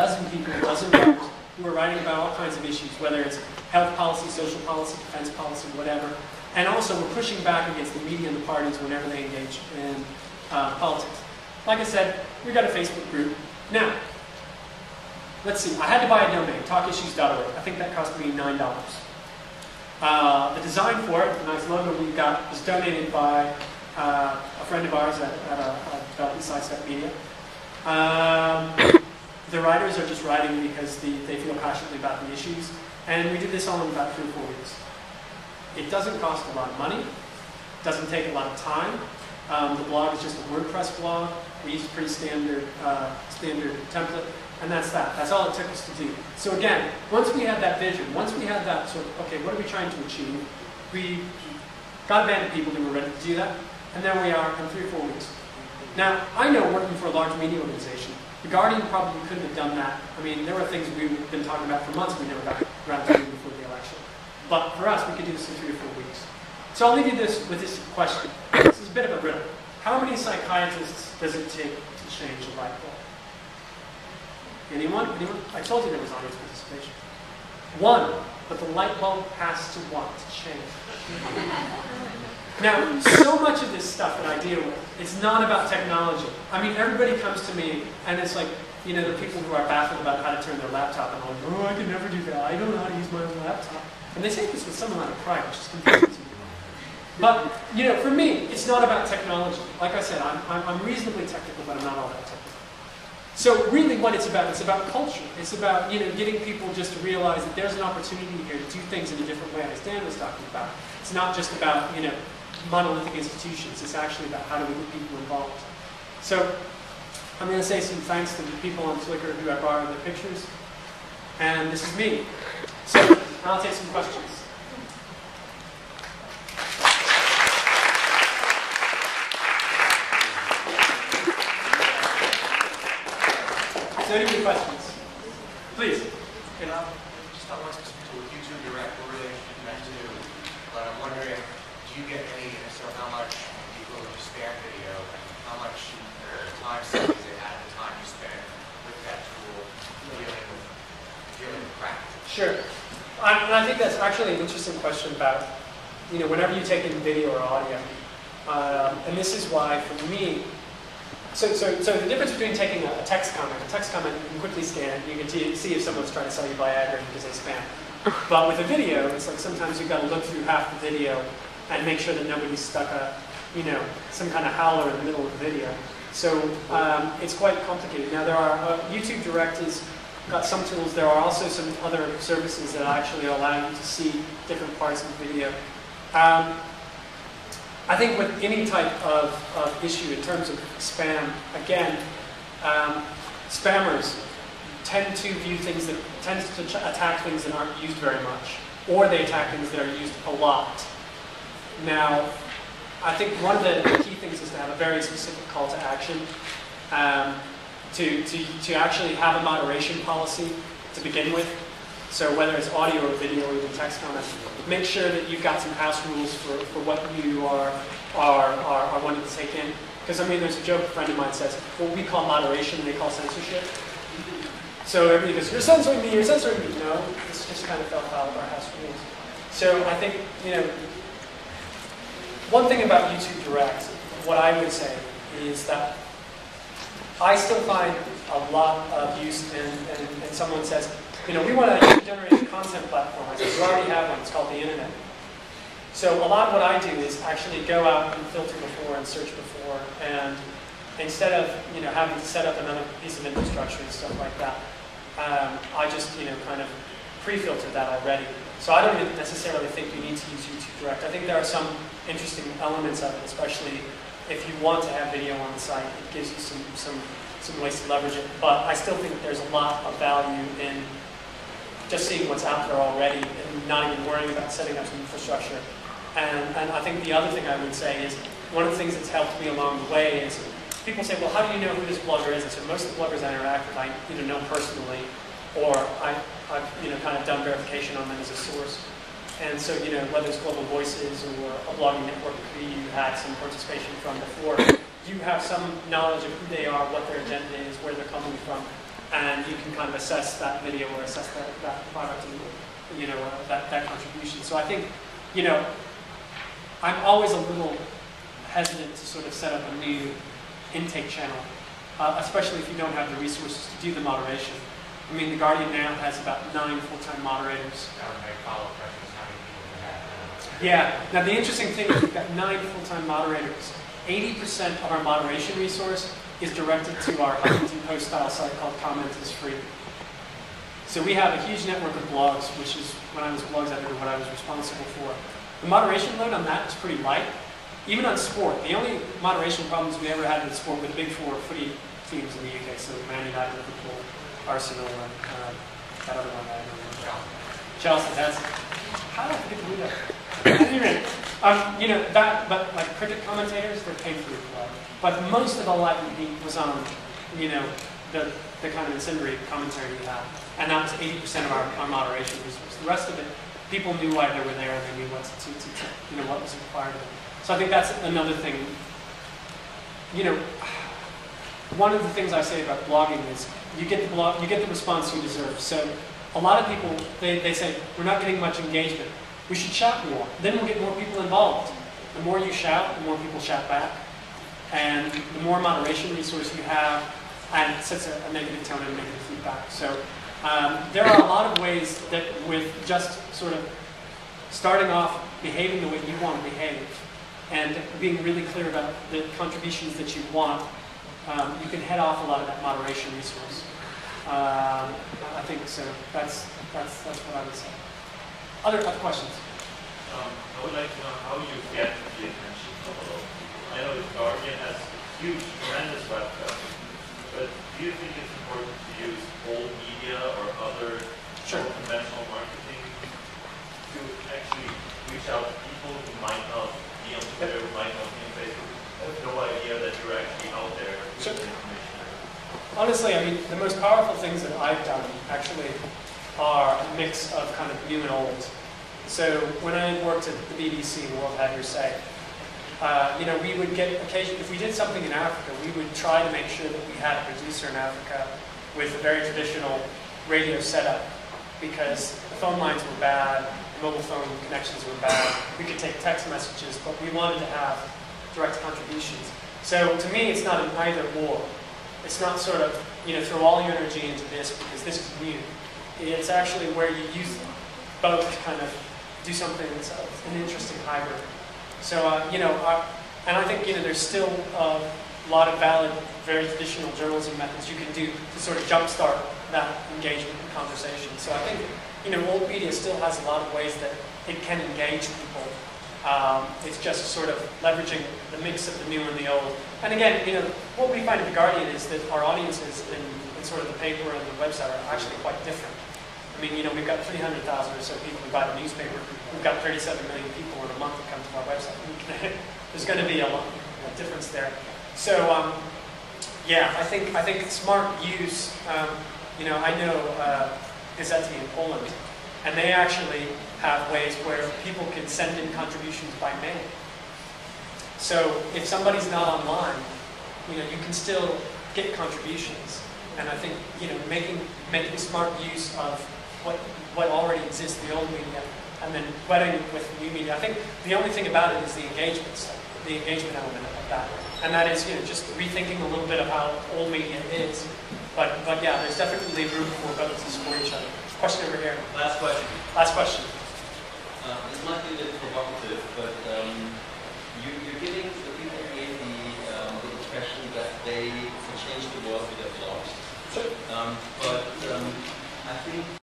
dozen people, a dozen writers who are writing about all kinds of issues, whether it's health policy, social policy, defense policy, whatever. And also we're pushing back against the media and the parties whenever they engage in politics. Like I said, we've got a Facebook group. Now, let's see, I had to buy a domain, talkissues.org. I think that cost me $9. The design for it, the nice logo we got, was donated by a friend of ours at Development Sidestep Media. The writers are just writing because they feel passionately about the issues. And we did this all in about 3 or 4 weeks. It doesn't cost a lot of money. It doesn't take a lot of time. The blog is just a WordPress blog. We use a pretty standard template. And that's that. That's all it took us to do. So again, once we had that vision, once we had that sort of, okay, what are we trying to achieve? We got a band of people who were ready to do that. And there we are in 3 or 4 weeks. Now, I know working for a large media organization, The Guardian probably couldn't have done that. I mean, there were things we've been talking about for months we never got around to doing before the election. But for us, we could do this in 3 or 4 weeks. So I'll leave you with this question. This is a bit of a riddle. How many psychiatrists does it take to change a light bulb? Anyone? Anyone? I told you there was audience participation. 1, but the light bulb has to want to change. Now, so much of this stuff that I deal with, it's not about technology. I mean, everybody comes to me, and it's like, you know, the people who are baffled about how to turn their laptop on. Oh, I can never do that. I don't know how to use my own laptop. And they say this with some amount of pride, which is confusing to me. But, you know, for me, it's not about technology. Like I said, I'm reasonably technical, but I'm not all that technical. So really what it's about culture. It's about, you know, getting people just to realize that there's an opportunity here to do things in a different way, as Dan was talking about. It's not just about, you know, monolithic institutions. It's actually about how do we get people involved. So I'm going to say some thanks to the people on Flickr who I borrowed their pictures. And this is me. So I'll take some questions. So any questions? Please. Just not one specific tool, YouTube Direct, we're really interested in that too. But I'm wondering, do you get any, so how much people who spam video, and how much time savings it at the time you spend with that tool dealing with practice? Sure. And I think that's actually an interesting question about, you know, whenever you take in video or audio. And this is why, for me, so the difference between taking a text comment you can quickly scan, you can see if someone's trying to sell you Viagra because they spam. But with a video, it's like sometimes you've got to look through half the video and make sure that nobody's stuck you know, some kind of howler in the middle of the video. So it's quite complicated. Now there are, YouTube Direct has got some tools. There are also some other services that actually allow you to see different parts of the video. I think with any type of issue in terms of spam, again, spammers tend to view things that attack things that aren't used very much, or they attack things that are used a lot. Now, I think one of the key things is to have a very specific call to action, to actually have a moderation policy to begin with. So whether it's audio or video or even text comments, make sure that you've got some house rules for what you are wanting to take in. Because I mean, there's a joke a friend of mine says, what we call moderation, they call censorship. So everybody goes, you're censoring me, you're censoring me. No, this just kind of fell foul of our house rules. So I think, you know, one thing about YouTube Direct, what I would say is that I still find a lot of use and someone says, you know, we want to generate a content platform. I said, we already have one. It's called the internet. So a lot of what I do is actually go out and filter before and search before, and instead of, you know, having to set up another piece of infrastructure and stuff like that, I just, you know, kind of pre-filter that already. So I don't really necessarily think you need to use YouTube Direct. I think there are some interesting elements of it, especially if you want to have video on the site. It gives you some ways to leverage it. But I still think there's a lot of value in just seeing what's out there already and not even worrying about setting up some infrastructure. And I think the other thing I would say is, one of the things that's helped me along the way is, people say, well, how do you know who this blogger is? And so most of the bloggers I interact with, I either know personally, or I've you know, kind of done verification on them as a source. And so, you know, whether it's Global Voices or a blogging network who you had some participation from before, you have some knowledge of who they are, what their agenda is, where they're coming from. and you can kind of assess that video or assess that product and, you know, that contribution. So I think, you know, I'm always a little hesitant to sort of set up a new intake channel, especially if you don't have the resources to do the moderation. I mean, The Guardian now has about 9 full-time moderators. That would make follow-up questions how many people you have. Yeah. Now, the interesting thing is we've got 9 full-time moderators. 80% of our moderation resource is directed to our Huffington Post style site called Comment is Free. So we have a huge network of blogs, which is, when I was blogs editor, what I was responsible for. The moderation load on that is pretty light. Even on sport, the only moderation problems we ever had in sport were the big 4 footy teams in the UK, so Man United, Liverpool, Arsenal, and that other one I don't remember. Chelsea, that's, how did I forget to do that? Anyway, you know, but like cricket commentators, they're painfully low. But most of the light was on, you know, the kind of incendiary commentary we had. And that was 80% of our moderation resource. The rest of it, people knew why they were there and they knew what you know, what was required of them. So I think that's another thing. You know, one of the things I say about blogging is you get the response you deserve. So a lot of people, they say, we're not getting much engagement. We should shout more. Then we'll get more people involved. The more you shout, the more people shout back. And the more moderation resource you have, and it sets a negative tone and negative feedback. So there are a lot of ways that with just sort of starting off behaving the way you want to behave and being really clear about the contributions that you want, you can head off a lot of that moderation resource. I think so. That's what I would say. Other questions? I would like to know how you get the attention of a lot of people. I know The Guardian has huge, tremendous web traffic, but do you think it's important to use old media or other more conventional marketing to actually reach out to people who might not be on Twitter, who might not be on Facebook, have no idea that you're actually out there with information? Honestly, I mean, the most powerful things that I've done actually are a mix of kind of new and old. So when I worked at the BBC, World Had Your Say, you know, we would get occasionally, if we did something in Africa, we would try to make sure that we had a producer in Africa with a very traditional radio setup, because the phone lines were bad, the mobile phone connections were bad, we could take text messages, but we wanted to have direct contributions. So to me, it's not an either or. It's not sort of, you know, throw all your energy into this because this is new. It's actually where you use both to kind of do something that's an interesting hybrid. So, you know, and I think, you know, there's still a lot of valid, very traditional journalism methods you can do to sort of jumpstart that engagement and conversation. So I think, you know, old media still has a lot of ways that it can engage people. It's just sort of leveraging the mix of the new and the old. And again, you know, what we find at The Guardian is that our audiences in sort of the paper and the website are actually quite different. I mean, you know, we've got 300,000 or so people who buy the newspaper. We've got 37 million people in a month that come to our website. There's going to be a difference there. So, yeah, I think smart use. You know, I know Gazety in Poland, and they actually have ways where people can send in contributions by mail. So if somebody's not online, you know, you can still get contributions. And I think, you know, making smart use of what already exists, the old media, and then wedding with new media. I think the only thing about it is the engagement stuff, the engagement element of that. And that is, you know, just rethinking a little bit of how old media is. But yeah, there's definitely room for both to support each other. Question over here. Last question. Last question. This might be a bit provocative, but you're giving the people here the impression that they can change the world with their blogs. Sure. But I think